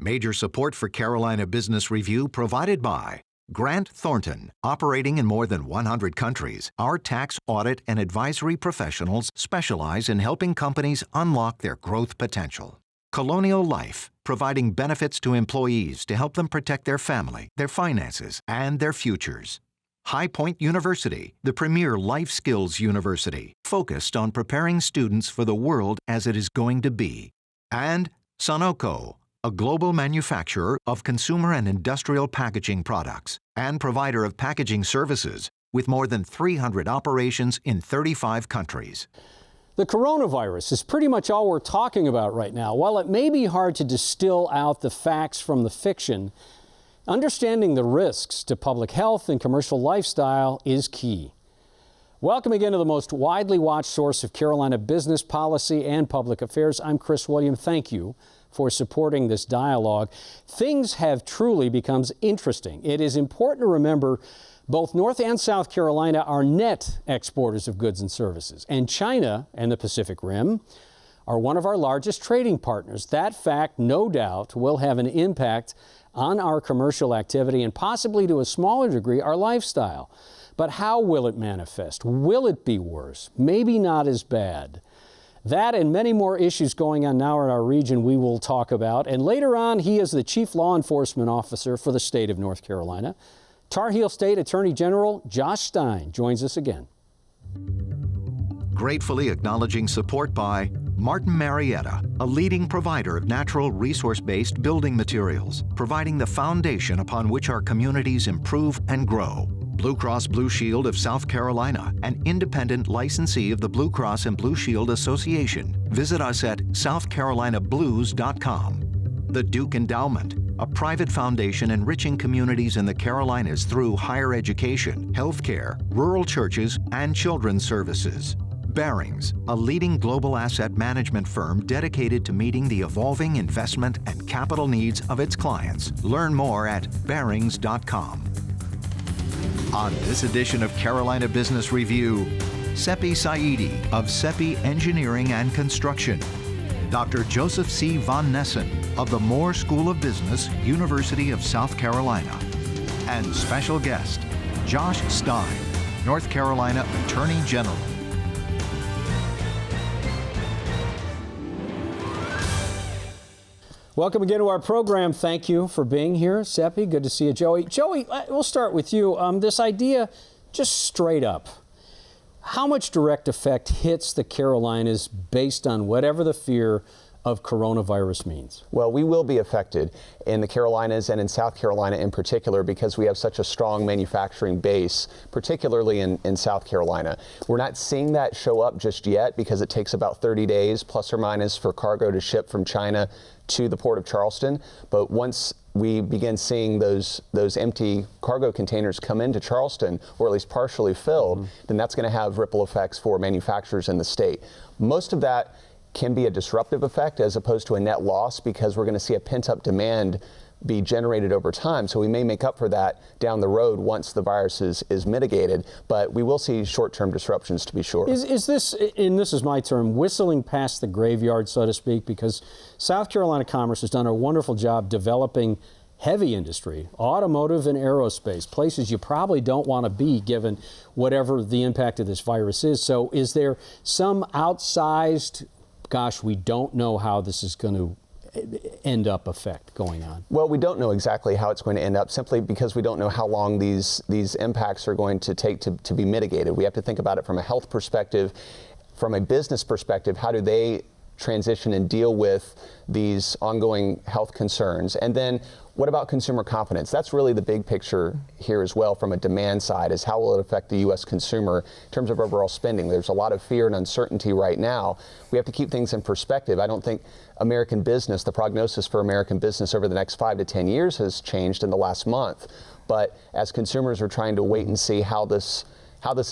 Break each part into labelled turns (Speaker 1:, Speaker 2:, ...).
Speaker 1: Major support for Carolina Business Review provided by Grant Thornton. Operating in more than 100 countries, our tax, audit, and advisory professionals specialize in helping companies unlock their growth potential. Colonial Life, providing benefits to employees to help them protect their family, their finances, and their futures. High Point University, the premier life skills university, focused on preparing students for the world as it is going to be. And Sunoco, a global manufacturer of consumer and industrial packaging products and provider of packaging services with more than 300 operations in 35 countries.
Speaker 2: The coronavirus is pretty much all we're talking about right now. While it may be hard to distill out the facts from the fiction, understanding the risks to public health and commercial lifestyle is key. Welcome again to the most widely watched source of Carolina business policy and public affairs. I'm Chris William. Thank you for supporting this dialogue. Things have truly become interesting. It is important to remember both North and South Carolina are net exporters of goods and services, and China and the Pacific Rim are one of our largest trading partners. That fact, no doubt, will have an impact on our commercial activity and possibly to a smaller degree our lifestyle. But how will it manifest? Will it be worse? Maybe not as bad. That and many more issues going on now in our region we will talk about. And later on, he is the Chief Law Enforcement Officer for the state of North Carolina. Tar Heel State Attorney General Josh Stein joins us again.
Speaker 1: Gratefully acknowledging support by Martin Marietta, a leading provider of natural resource-based building materials, providing the foundation upon which our communities improve and grow. Blue Cross Blue Shield of South Carolina, an independent licensee of the Blue Cross and Blue Shield Association. Visit us at southcarolinablues.com. The Duke Endowment, a private foundation enriching communities in the Carolinas through higher education, healthcare, rural churches, and children's services. BARINGS, a leading global asset management firm dedicated to meeting the evolving investment and capital needs of its clients. Learn more at barings.com. On this edition of Carolina Business Review, Sepi Saidi of Sepi Engineering and Construction, Dr. Joseph C. von Nessen of the Moore School of Business, University of South Carolina, and special guest, Josh Stein, North Carolina Attorney General.
Speaker 2: Welcome again to our program. Thank you for being here, Sepi. Good to see you, Joey. Joey, we'll start with you. This idea, just straight up, how much direct effect hits the Carolinas based on whatever the fear of coronavirus means?
Speaker 3: Well, we will be affected in the Carolinas and in South Carolina in particular because we have such a strong manufacturing base, particularly in South Carolina. We're not seeing that show up just yet because it takes about 30 days plus or minus for cargo to ship from China to the port of Charleston. But once we begin seeing those empty cargo containers come into Charleston, or at least partially filled, then that's going to have ripple effects for manufacturers in the state. Most of that can be a disruptive effect as opposed to a net loss because we're going to see a pent-up demand be generated over time. So we may make up for that down the road once the virus is mitigated, but we will see short-term disruptions to be sure.
Speaker 2: Is this, and this is my term, whistling past the graveyard, so to speak, because South Carolina Commerce has done a wonderful job developing heavy industry, automotive and aerospace, places you probably don't want to be given whatever the impact of this virus is. So is there some outsized, gosh, we don't know how this is going to end up effect going on?
Speaker 3: Well, we don't know exactly how it's going to end up simply because we don't know how long these impacts are going to take to be mitigated. We have to think about it from a health perspective, from a business perspective. How do they transition and deal with these ongoing health concerns? And then what about consumer confidence? That's really the big picture here as well from a demand side, is how will it affect the U.S. consumer in terms of overall spending? There's a lot of fear and uncertainty right now. We have to keep things in perspective. I don't think American business, the prognosis for American business over the next 5 to 10 years has changed in the last month. But as consumers are trying to wait and see how this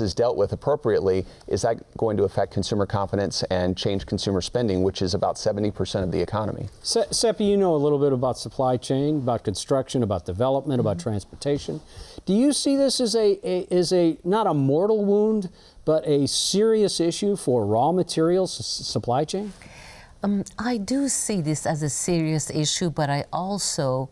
Speaker 3: is dealt with appropriately, is that going to affect consumer confidence and change consumer spending, which is about 70% of the economy.
Speaker 2: Sepi, you know a little bit about supply chain, about construction, about development, about transportation. Do you see this as a not a mortal wound, but a serious issue for raw materials supply chain?
Speaker 4: I do see this as a serious issue, but I also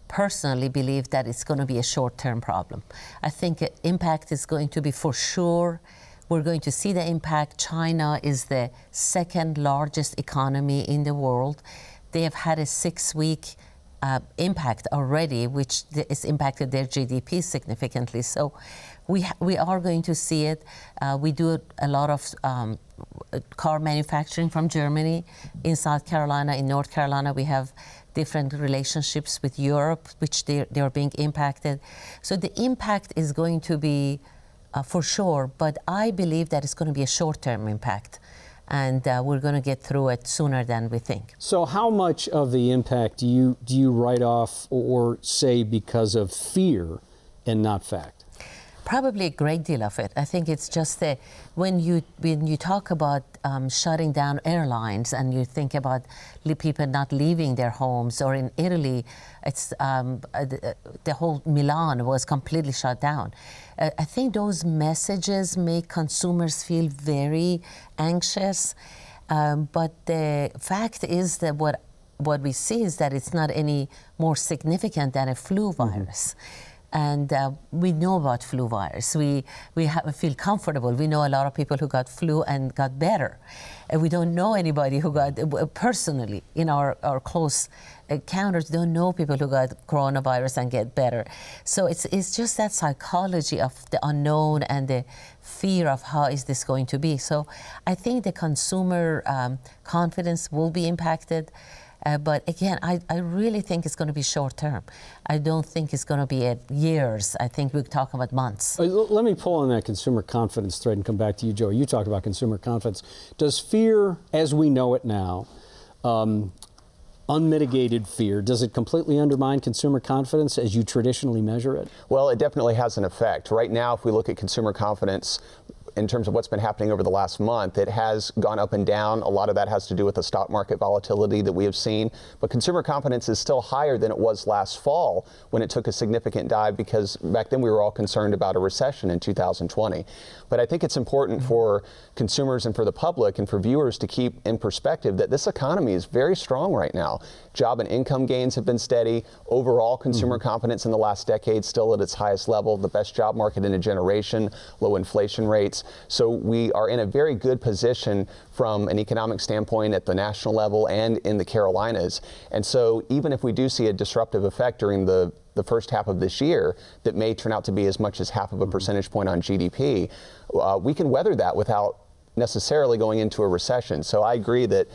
Speaker 4: personally believe that it's going to be a short-term problem. I think impact is going to be for sure. We're going to see the impact. China is the second largest economy in the world. They have had a 6-week impact already, which has impacted their GDP significantly. So we are going to see it. We do a lot of car manufacturing from Germany. In South Carolina, in North Carolina, we have different relationships with Europe, which they're being impacted. So the impact is going to be for sure, but I believe that it's going to be a short-term impact, and we're going to get through it sooner than we think.
Speaker 2: So how much of the impact do you write off or say because of fear and not fact?
Speaker 4: Probably a great deal of it. I think it's just when you talk about shutting down airlines and you think about people not leaving their homes, or in Italy, it's the whole Milan was completely shut down. I think those messages make consumers feel very anxious, but the fact is that what we see is that it's not any more significant than a flu virus. And we know about flu virus. We feel comfortable. We know a lot of people who got flu and got better. And we don't know anybody who got, personally, in our close encounters, don't know people who got coronavirus and get better. So it's just that psychology of the unknown and the fear of how is this going to be. So I think the consumer confidence will be impacted. But again, I really think it's going to be short term. I don't think it's going to be years. I think we're talking about months.
Speaker 2: Let me pull on that consumer confidence thread and come back to you, Joey. You talked about consumer confidence. Does fear, as we know it now, unmitigated fear, does it completely undermine consumer confidence as you traditionally measure it?
Speaker 3: Well, it definitely has an effect. Right now, if we look at consumer confidence, in terms of what's been happening over the last month, it has gone up and down. A lot of that has to do with the stock market volatility that we have seen. But consumer confidence is still higher than it was last fall when it took a significant dive, because back then we were all concerned about a recession in 2020. But I think it's important for consumers and for the public and for viewers to keep in perspective that this economy is very strong right now. Job and income gains have been steady. Overall consumer confidence in the last decade still at its highest level, the best job market in a generation, low inflation rates. So we are in a very good position from an economic standpoint at the national level and in the Carolinas. And so even if we do see a disruptive effect during the first half of this year that may turn out to be as much as half of a percentage point on GDP, we can weather that without necessarily going into a recession. So I agree that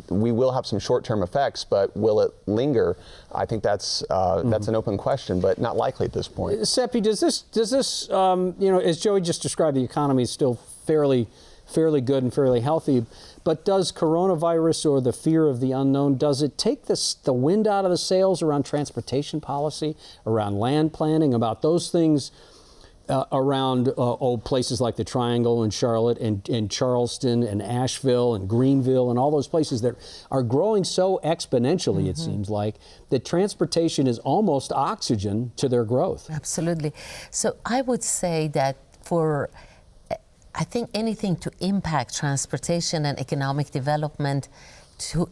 Speaker 3: we will have some short-term effects, but will it linger? I think that's an open question, but not likely at this point.
Speaker 2: Sepi, does this as Joey just described, the economy is still fairly good and fairly healthy, but does coronavirus or the fear of the unknown, does it take the wind out of the sails around transportation policy, around land planning, about those things? Around places like the Triangle and Charlotte and Charleston and Asheville and Greenville and all those places that are growing so exponentially, it seems like, that transportation is almost oxygen to their growth.
Speaker 4: Absolutely. So I would say that I think anything to impact transportation and economic development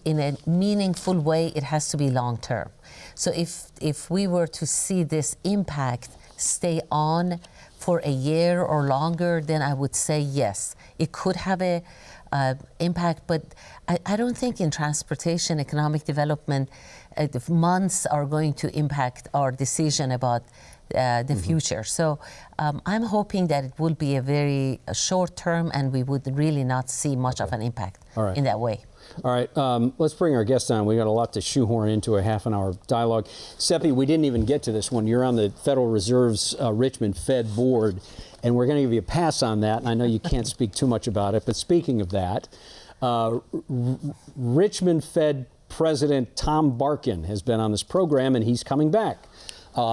Speaker 4: in a meaningful way, it has to be long term. So if we were to see this impact stay on for a year or longer, then I would say yes, it could have a impact. But I don't think in transportation economic development, months are going to impact our decision about the future. So I'm hoping that it will be a very short term, and we would really not see much of an impact in that way.
Speaker 2: All right, let's bring our guest on. We got a lot to shoehorn into a half-an-hour dialogue. Sepi, we didn't even get to this one. You're on the Federal Reserve's Richmond Fed board, and we're going to give you a pass on that. And I know you can't speak too much about it, but speaking of that, Richmond Fed President Tom Barkin has been on this program, and he's coming back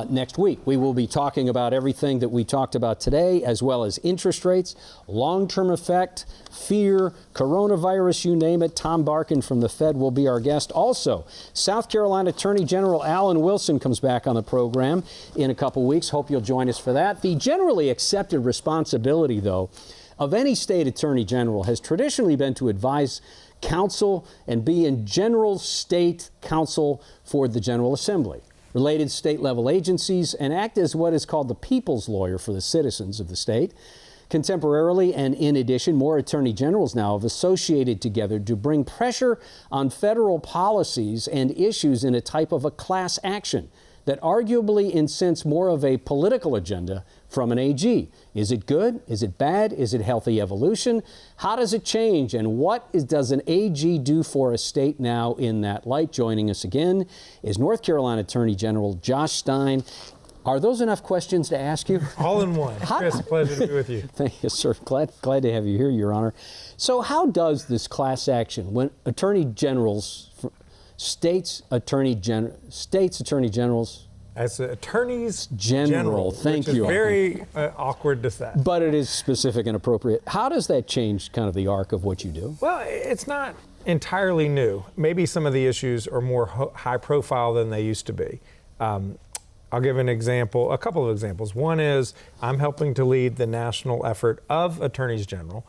Speaker 2: next week. We will be talking about everything that we talked about today, as well as interest rates, long-term effect, fear, coronavirus, you name it. Tom Barkin from the Fed will be our guest. Also, South Carolina Attorney General Alan Wilson comes back on the program in a couple weeks. Hope you'll join us for that. The generally accepted responsibility, though, of any state attorney general has traditionally been to advise counsel and be in general state counsel for the General Assembly, related state level agencies, and act as what is called the people's lawyer for the citizens of the state. Contemporarily, and in addition, more attorney generals now have associated together to bring pressure on federal policies and issues in a type of a class action that arguably incents more of a political agenda from an AG. Is it good? Is it bad? Is it healthy evolution? How does it change? And what does an AG do for a state now in that light? Joining us again is North Carolina Attorney General Josh Stein. Are those enough questions to ask you?
Speaker 5: All in one. Chris, pleasure to be with you.
Speaker 2: Thank you, sir. Glad to have you here, Your Honor. So how does this class action, when attorney generals, states attorney generals,
Speaker 5: as attorneys
Speaker 2: general, thank you.
Speaker 5: Which is very awkward to say.
Speaker 2: But it is specific and appropriate. How does that change kind of the arc of what you do?
Speaker 5: Well, it's not entirely new. Maybe some of the issues are more high profile than they used to be. I'll give an example, a couple of examples. One is I'm helping to lead the national effort of attorneys general.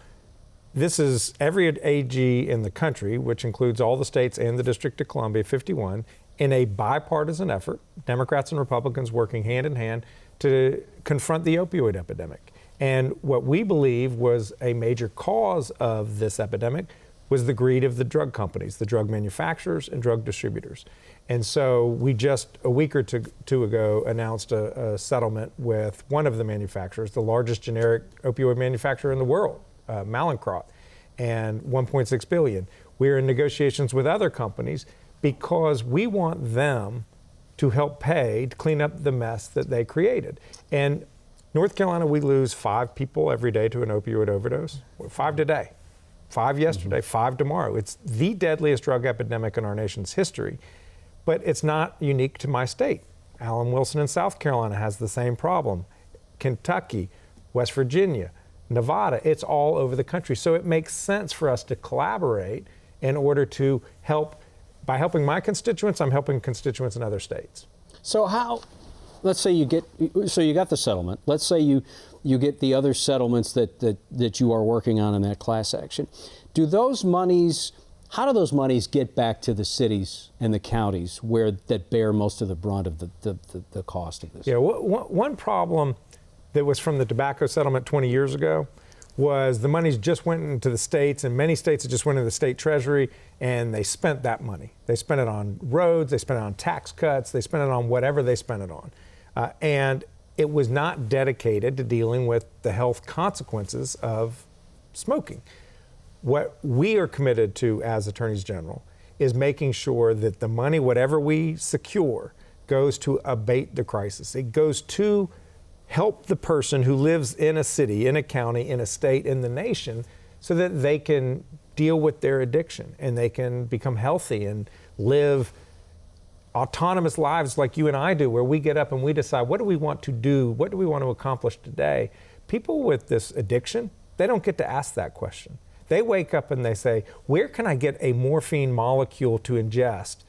Speaker 5: This is every AG in the country, which includes all the states and the District of Columbia, 51, in a bipartisan effort, Democrats and Republicans working hand in hand to confront the opioid epidemic. And what we believe was a major cause of this epidemic was the greed of the drug companies, the drug manufacturers and drug distributors. And so we just a week or two ago announced a settlement with one of the manufacturers, the largest generic opioid manufacturer in the world, Mallinckrodt, and $1.6 billion. We're in negotiations with other companies because we want them to help pay to clean up the mess that they created. And North Carolina, we lose 5 people every day to an opioid overdose, 5 today. 5 yesterday, 5 tomorrow. It's the deadliest drug epidemic in our nation's history, but it's not unique to my state. Alan Wilson in South Carolina has the same problem. Kentucky, West Virginia, Nevada, it's all over the country. So it makes sense for us to collaborate in order to help. By helping my constituents, I'm helping constituents in other states.
Speaker 2: So how, let's say you got the settlement. Let's say you get the other settlements that you are working on in that class action. How do those monies get back to the cities and the counties that bear most of the brunt of the cost of this?
Speaker 5: Yeah, one problem that was from the tobacco settlement 20 years ago was the monies just went into the states, and many states it just went into the state treasury, and they spent that money. They spent it on roads, they spent it on tax cuts, they spent it on whatever they spent it on. And it was not dedicated to dealing with the health consequences of smoking. What we are committed to as attorneys general is making sure that the money, whatever we secure, goes to abate the crisis. It goes to help the person who lives in a city, in a county, in a state, in the nation, so that they can deal with their addiction and they can become healthy and live autonomous lives like you and I do, where we get up and we decide, what do we want to do? What do we want to accomplish today? People with this addiction, they don't get to ask that question. They wake up and they say, where can I get a morphine molecule to ingest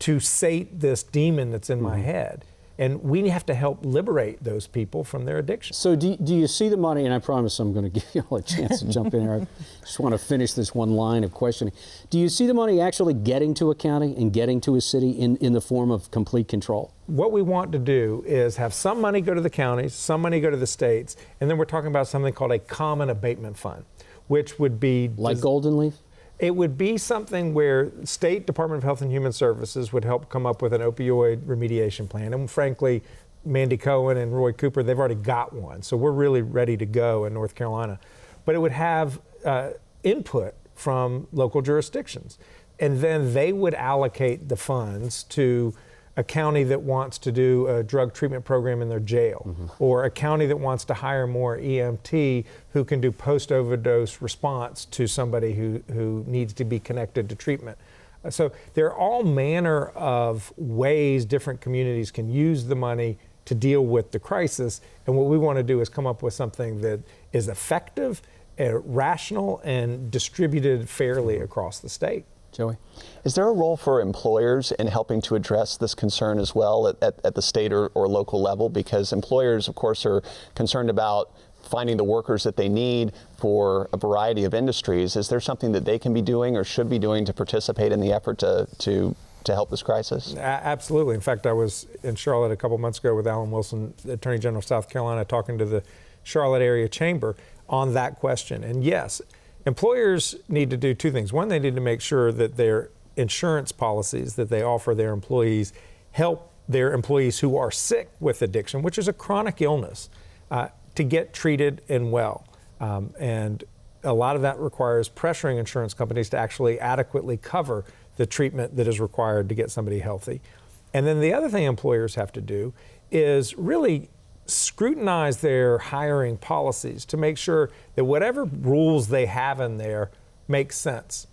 Speaker 5: to sate this demon that's in my head? And we have to help liberate those people from their addiction.
Speaker 2: So do you see the money, and I promise I'm going to give you all a chance to jump in here. I just want to finish this one line of questioning. Do you see the money actually getting to a county and getting to a city in the form of complete control?
Speaker 5: What we want to do is have some money go to the counties, some money go to the states, and then we're talking about something called a common abatement fund, which would be...
Speaker 2: Like Golden Leaf?
Speaker 5: It would be something where State Department of Health and Human Services would help come up with an opioid remediation plan. And frankly, Mandy Cohen and Roy Cooper, they've already got one. So we're really ready to go in North Carolina. But it would have input from local jurisdictions. And then they would allocate the funds to a county that wants to do a drug treatment program in their jail, or a county that wants to hire more EMT who can do post-overdose response to somebody who needs to be connected to treatment. So there are all manner of ways different communities can use the money to deal with the crisis, and what we want to do is come up with something that is effective, rational, and distributed fairly across the state.
Speaker 2: Joey?
Speaker 3: Is there a role for employers in helping to address this concern as well at the state or local level? Because employers, of course, are concerned about finding the workers that they need for a variety of industries. Is there something that they can be doing or should be doing to participate in the effort to help this crisis?
Speaker 5: Absolutely. In fact, I was in Charlotte a couple months ago with Alan Wilson, the Attorney General of South Carolina, talking to the Charlotte area chamber on that question. And yes, employers need to do two things. One, they need to make sure that their insurance policies that they offer their employees help their employees who are sick with addiction, which is a chronic illness, to get treated and well. And a lot of that requires pressuring insurance companies to actually adequately cover the treatment that is required to get somebody healthy. And then the other thing employers have to do is really scrutinize their hiring policies to make sure that whatever rules they have in there make sense.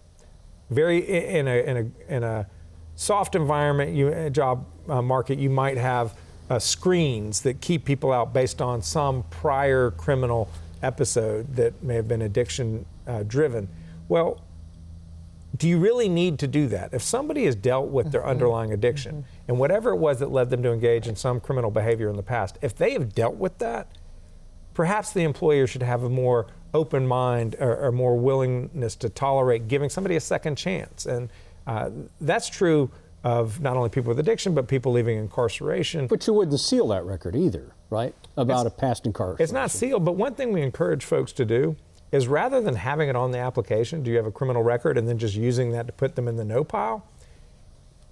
Speaker 5: In a soft environment, job market, you might have screens that keep people out based on some prior criminal episode that may have been addiction driven. Well, do you really need to do that? If somebody has dealt with their underlying addiction and whatever it was that led them to engage in some criminal behavior in the past, if they have dealt with that, perhaps the employer should have a more open mind or more willingness to tolerate giving somebody a second chance. And that's true of not only people with addiction, but people leaving incarceration.
Speaker 2: But you wouldn't seal that record either, right? About a past incarceration.
Speaker 5: It's not sealed, but one thing we encourage folks to do is rather than having it on the application, do you have a criminal record, and then just using that to put them in the no pile,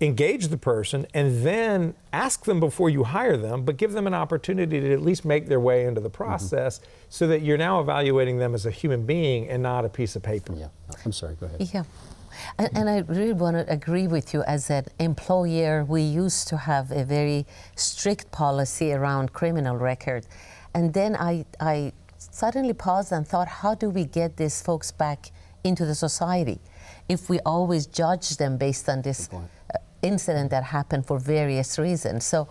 Speaker 5: engage the person and then ask them before you hire them, but give them an opportunity to at least make their way into the process so that you're now evaluating them as a human being and not a piece of paper.
Speaker 2: Yeah, I'm sorry, go ahead.
Speaker 4: Yeah. And I really want to agree with you. As an employer, we used to have a very strict policy around criminal record. And then I suddenly paused and thought, how do we get these folks back into the society if we always judge them based on this incident that happened for various reasons? So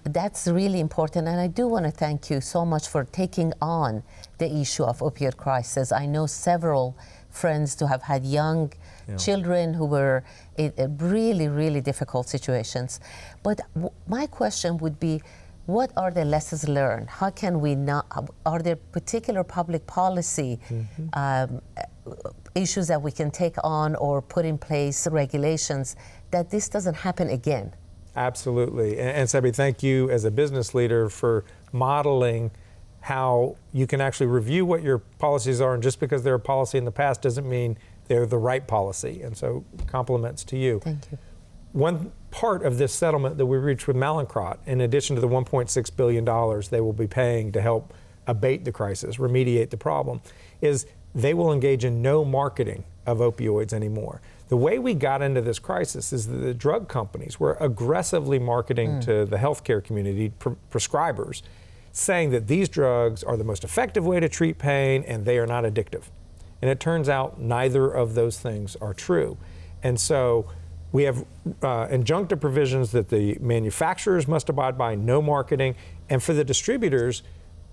Speaker 4: that's really important. And I do want to thank you so much for taking on the issue of opioid crisis. I know several friends who have had young children who were in really, really difficult situations. But my question would be, what are the lessons learned? How can we not, are there particular public policy issues that we can take on or put in place, regulations, that this doesn't happen again?
Speaker 5: Absolutely. And Sepi, thank you as a business leader for modeling how you can actually review what your policies are, and just because they're a policy in the past doesn't mean they're the right policy. And so compliments to you.
Speaker 4: Thank you.
Speaker 5: One part of this settlement that we reached with Mallinckrodt, in addition to the $1.6 billion they will be paying to help abate the crisis, remediate the problem, is they will engage in no marketing of opioids anymore. The way we got into this crisis is that the drug companies were aggressively marketing to the healthcare community, prescribers, saying that these drugs are the most effective way to treat pain and they are not addictive. And it turns out neither of those things are true. And so we have injunctive provisions that the manufacturers must abide by, no marketing. And for the distributors,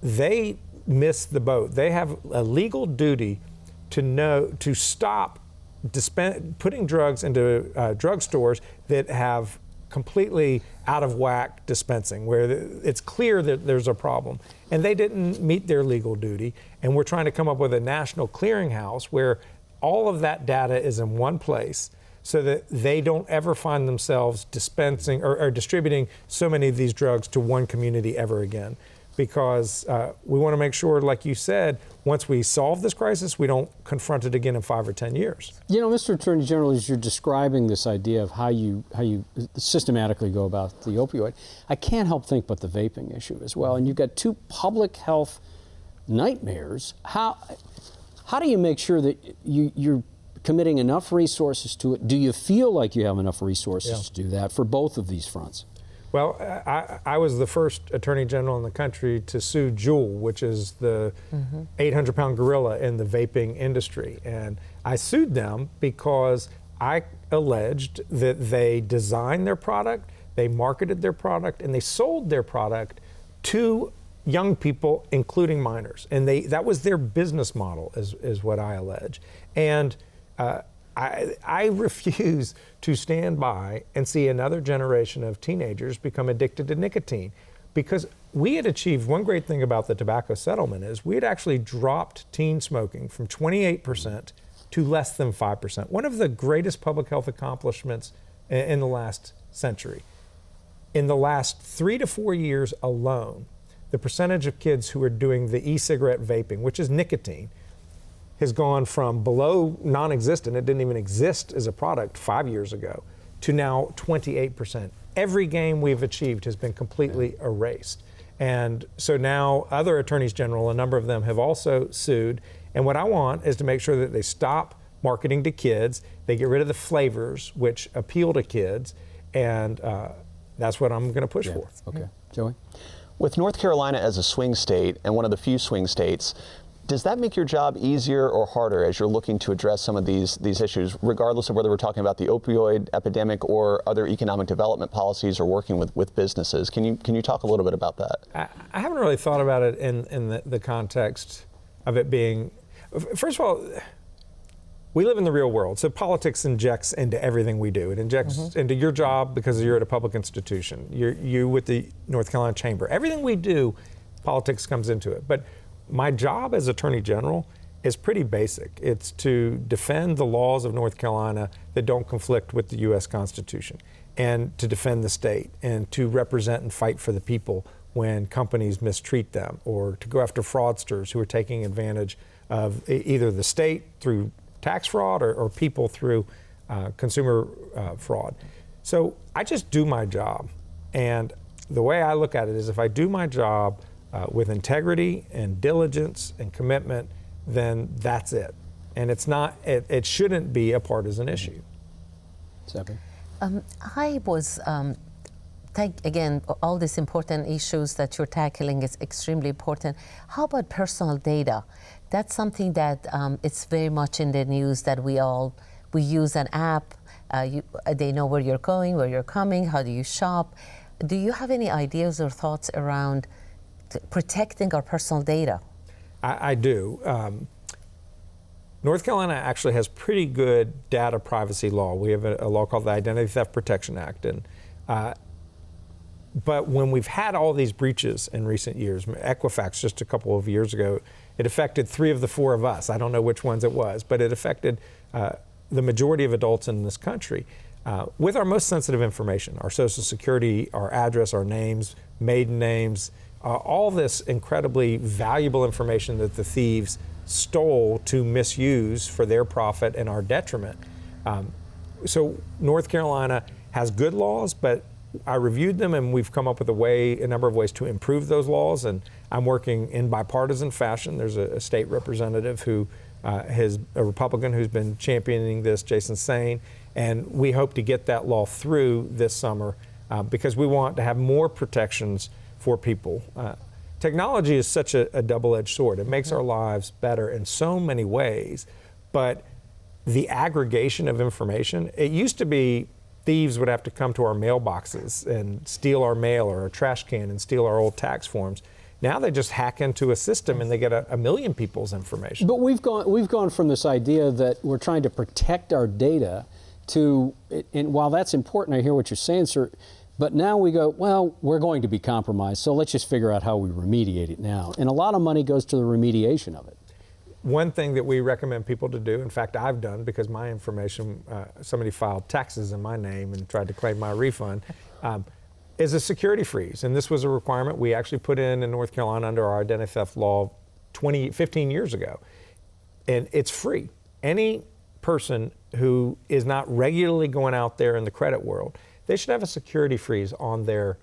Speaker 5: they miss the boat. They have a legal duty to stop putting drugs into drugstores that have completely out of whack dispensing, where it's clear that there's a problem. And they didn't meet their legal duty. And we're trying to come up with a national clearinghouse where all of that data is in one place, so that they don't ever find themselves dispensing or distributing so many of these drugs to one community ever again. Because we want to make sure, like you said, once we solve this crisis, we don't confront it again in 5 or 10 years.
Speaker 2: You know, Mr. Attorney General, as you're describing this idea of how you systematically go about the opioid, I can't help think about the vaping issue as well. And you've got two public health nightmares. How do you make sure that you're committing enough resources to it? Do you feel like you have enough resources to do that for both of these fronts?
Speaker 5: Well, I was the first Attorney General in the country to sue Juul, which is the 800-pound gorilla in the vaping industry. And I sued them because I alleged that they designed their product, they marketed their product, and they sold their product to young people, including minors. And that was their business model, is what I allege. And I refuse to stand by and see another generation of teenagers become addicted to nicotine, because we had achieved, one great thing about the tobacco settlement is we had actually dropped teen smoking from 28% to less than 5%. One of the greatest public health accomplishments in the last century. In the last 3 to 4 years alone, the percentage of kids who are doing the e-cigarette vaping, which is nicotine, has gone from below non-existent, it didn't even exist as a product 5 years ago, to now 28%. Every gain we've achieved has been completely erased. And so now other attorneys general, a number of them have also sued. And what I want is to make sure that they stop marketing to kids, they get rid of the flavors which appeal to kids, and that's what I'm going to push for.
Speaker 2: Okay. Joey?
Speaker 3: With North Carolina as a swing state and one of the few swing states, does that make your job easier or harder as you're looking to address some of these issues, regardless of whether we're talking about the opioid epidemic or other economic development policies or working with businesses? Can you talk a little bit about that?
Speaker 5: I haven't really thought about it in the context of it being, first of all, we live in the real world, so politics injects into everything we do. It injects into your job because you're at a public institution. You with the North Carolina Chamber. Everything we do, politics comes into it. But my job as Attorney General is pretty basic. It's to defend the laws of North Carolina that don't conflict with the U.S. Constitution, and to defend the state, and to represent and fight for the people when companies mistreat them, or to go after fraudsters who are taking advantage of either the state through tax fraud or people through consumer fraud. So I just do my job. And the way I look at it is if I do my job with integrity and diligence and commitment, then that's it. And it's not, it shouldn't be a partisan issue.
Speaker 2: Sepi?
Speaker 4: I was, again, all these important issues that you're tackling is extremely important. How about personal data? That's something that it's very much in the news that we use an app. They know where you're going, where you're coming, how do you shop. Do you have any ideas or thoughts around protecting our personal data?
Speaker 5: I do. North Carolina actually has pretty good data privacy law. We have a law called the Identity Theft Protection Act. And but when we've had all these breaches in recent years, Equifax just a couple of years ago, it affected 3 of the 4 of us. I don't know which ones it was, but it affected the majority of adults in this country with our most sensitive information, our Social Security, our address, our names, maiden names, all this incredibly valuable information that the thieves stole to misuse for their profit and our detriment. So North Carolina has good laws, but I reviewed them and we've come up with a number of ways to improve those laws, and I'm working in bipartisan fashion. There's a state representative who is a Republican who's been championing this, Jason Stein, and we hope to get that law through this summer because we want to have more protections for people. Technology is such a double-edged sword. It makes our lives better in so many ways, but the aggregation of information, it used to be thieves would have to come to our mailboxes and steal our mail or our trash can and steal our old tax forms. Now they just hack into a system and they get a million people's information.
Speaker 2: But we've gone from this idea that we're trying to protect our data to, and while that's important, I hear what you're saying, sir, but now we go, well, we're going to be compromised, so let's just figure out how we remediate it now. And a lot of money goes to the remediation of it.
Speaker 5: One thing that we recommend people to do, in fact, I've done because my information, somebody filed taxes in my name and tried to claim my refund, is a security freeze. And this was a requirement we actually put in North Carolina under our identity theft law 15 years ago. And it's free. Any person who is not regularly going out there in the credit world, they should have a security freeze on their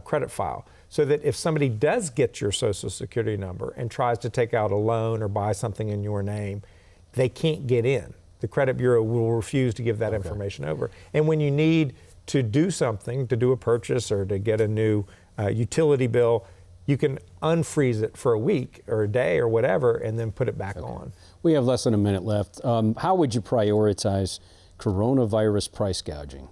Speaker 5: credit file, so that if somebody does get your Social Security number and tries to take out a loan or buy something in your name, they can't get in. The credit bureau will refuse to give that information over. And when you need to do something, to do a purchase or to get a new utility bill, you can unfreeze it for a week or a day or whatever and then put it back on.
Speaker 2: We have less than a minute left. How would you prioritize coronavirus price gouging?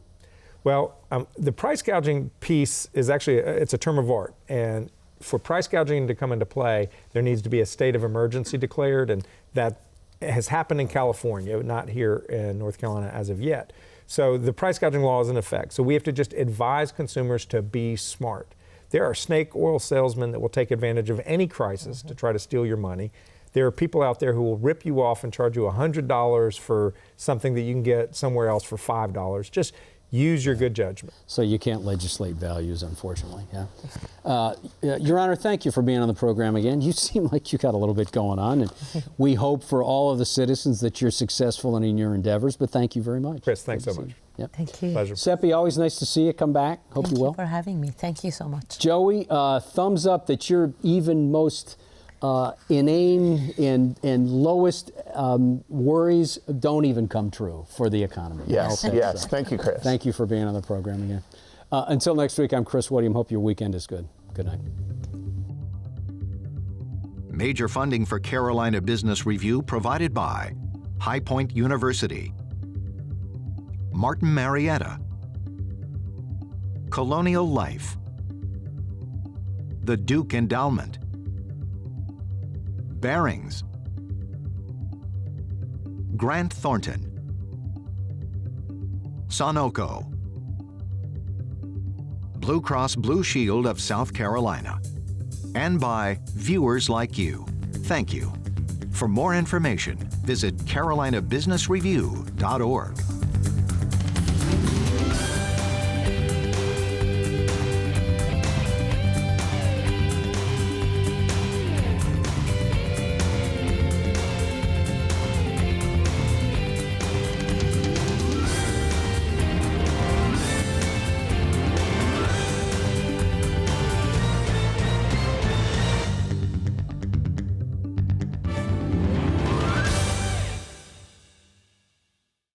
Speaker 5: Well, the price gouging piece is actually, it's a term of art. And for price gouging to come into play, there needs to be a state of emergency declared, and that has happened in California, not here in North Carolina as of yet. So the price gouging law is in effect. So we have to just advise consumers to be smart. There are snake oil salesmen that will take advantage of any crisis to try to steal your money. There are people out there who will rip you off and charge you $100 for something that you can get somewhere else for $5. Just use your good judgment.
Speaker 2: So you can't legislate values, unfortunately. Yeah. Your Honor, thank you for being on the program again. You seem like you got a little bit going on, and we hope for all of the citizens that you're successful in your endeavors. But thank you very much.
Speaker 5: Chris, thanks so much.
Speaker 2: Yep.
Speaker 4: Thank you.
Speaker 5: Pleasure.
Speaker 2: Sepi, always nice to see you. Come back. Hope
Speaker 4: Thank
Speaker 2: you will.
Speaker 4: for having me. Thank you so much.
Speaker 2: Joey, thumbs up that your even most inane and lowest worries don't even come true for the economy.
Speaker 3: Yes,
Speaker 2: Okay,
Speaker 3: yes.
Speaker 2: so
Speaker 3: Thank you, Chris.
Speaker 2: thank you for being on the program again. Until next week, I'm Chris William. Hope your weekend is good. Good night.
Speaker 1: Major funding for Carolina Business Review provided by High Point University, Martin Marietta, Colonial Life, the Duke Endowment, BARINGS, Grant Thornton, Sunoco, Blue Cross Blue Shield of South Carolina, and by viewers like you. Thank you. For more information, visit carolinabusinessreview.org.